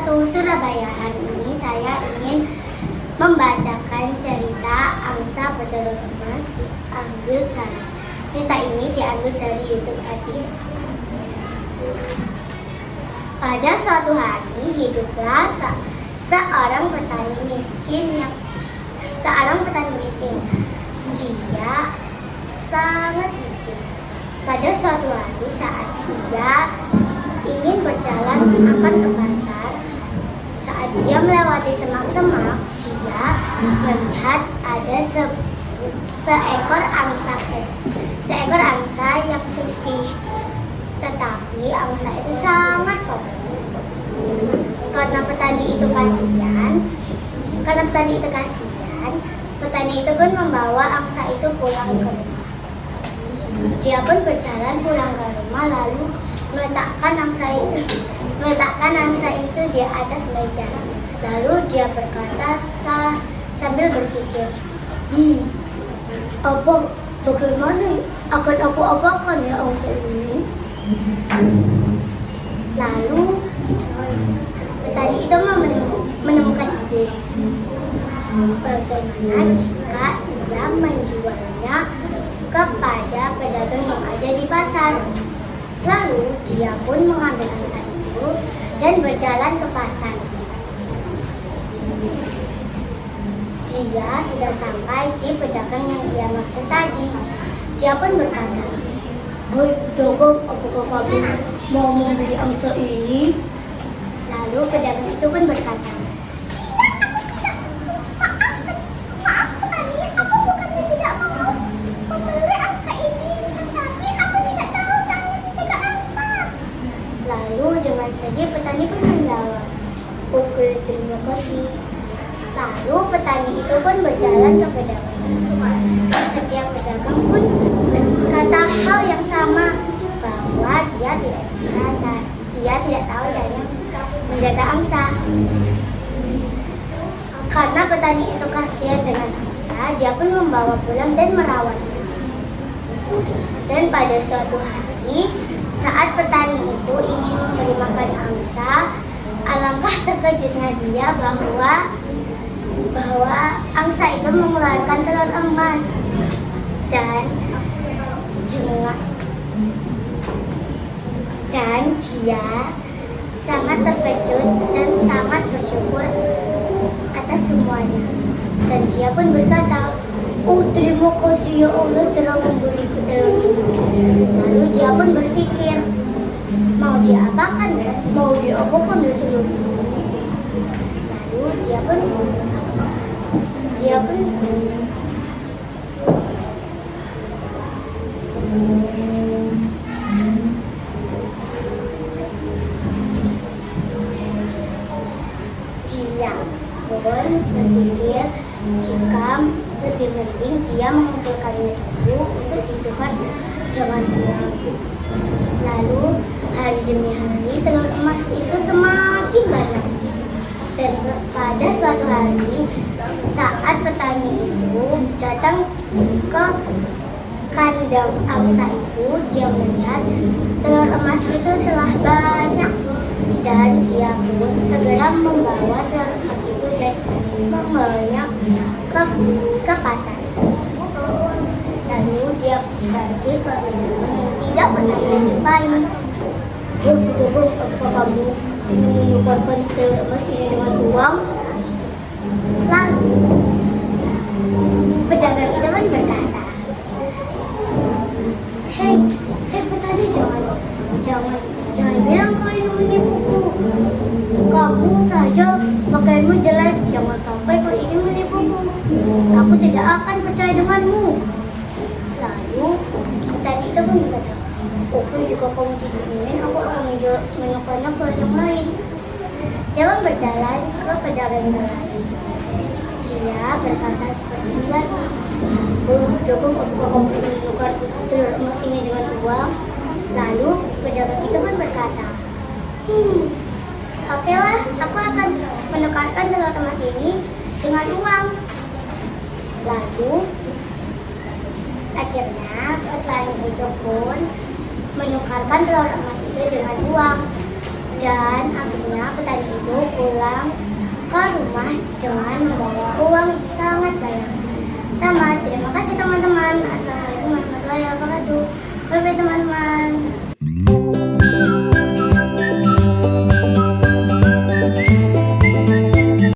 wabarakatuh, Surabaya. Hari ini saya ingin membacakan cerita angsa petelur emas diambil dari cerita ini diambil dari YouTube tadi. Pada suatu hari hiduplah seorang petani miskin. Dia sangat miskin. Pada suatu hari saat dia ingin berjalan akan ke pasar, saat dia melewati semak-semak, dia melihat ada seekor angsa yang putih. Tetapi angsa itu sangat kotor. Karena petani itu kasihan, petani itu pun membawa angsa itu pulang ke rumah. Dia pun berjalan pulang ke rumah, lalu meletakkan angsa itu di atas meja. Lalu dia berkata sambil berpikir, bagaimana akan aku apakan ya angsa ini? Lalu petani itu menemukan ide, bagaimana jika ia menjualnya kepada pedagang yang ada di pasar. Lalu dia pun mengambil angsa itu dan berjalan ke pasar. Dia sudah sampai di pedagang yang dia maksud tadi. Dia pun berkata, "Hei pedagang, apakah kamu mau membeli angsa ini?" Lalu pedagang itu pun berkata, dengan sedih petani pun menjawab, "Oke, terima kasih." Lalu petani itu pun berjalan ke pedagang. Setiap pedagang pun berkata hal yang sama, bahwa dia tidak tahu caranya menjaga angsa. Karena petani itu kasihan dengan angsa, dia pun membawa pulang dan merawatnya. Dan pada suatu hari, saat petani itu ingin memberi makan angsa, alangkah terkejutnya dia bahwa angsa itu mengeluarkan telur emas. Dan dia sangat terkejut dan sangat bersyukur atas semuanya. Dan dia pun berkata, "Oh, terima kasih ya Allah telah memberiku telur ini." Lalu dia pun berpikir, mau diapakan ya telur ini? Lalu dia pun berpikir jika lebih penting dia mengumpulkannya dulu untuk ditukar dengan uang. Lalu hari demi hari telur emas itu semakin banyak. Dan pada suatu hari saat petani itu datang ke kandang angsa itu, dia melihat telur emas itu telah banyak. Dan dia pun segera membawa telur emas itu dan membawanya ke pasar. Lalu dia pergi ke pedagang yang tidak pernah dia jumpai. "Pedagang, apa kamu ingin menukarkan telur emas ini dengan uang?" Lalu pedagang itu pun berkata, Hei petani, jangan bilang kau ini menipuku. Kamu saja pakaianmu jelek, jangan sampai kau ini menipuku. Aku tidak akan percaya denganmu." Lalu petani itu pun berkata, "Oke, jika kamu tidak ingin, aku akan menukarnya ke yang lain." Dia pun berjalan ke pedagang yang lain. Dia berkata seperti ini lagi, "Pedagang, apakah kamu ingin menukar telur emas ini dengan uang?" Lalu pedagang itu pun berkata, "Oke lah, aku akan menukarkan telur emas ini dengan uang." Lalu akhirnya petani itu pun menukarkan telur emas itu dengan uang. Dan akhirnya petani itu pulang ke rumah dengan membawa uang sangat banyak.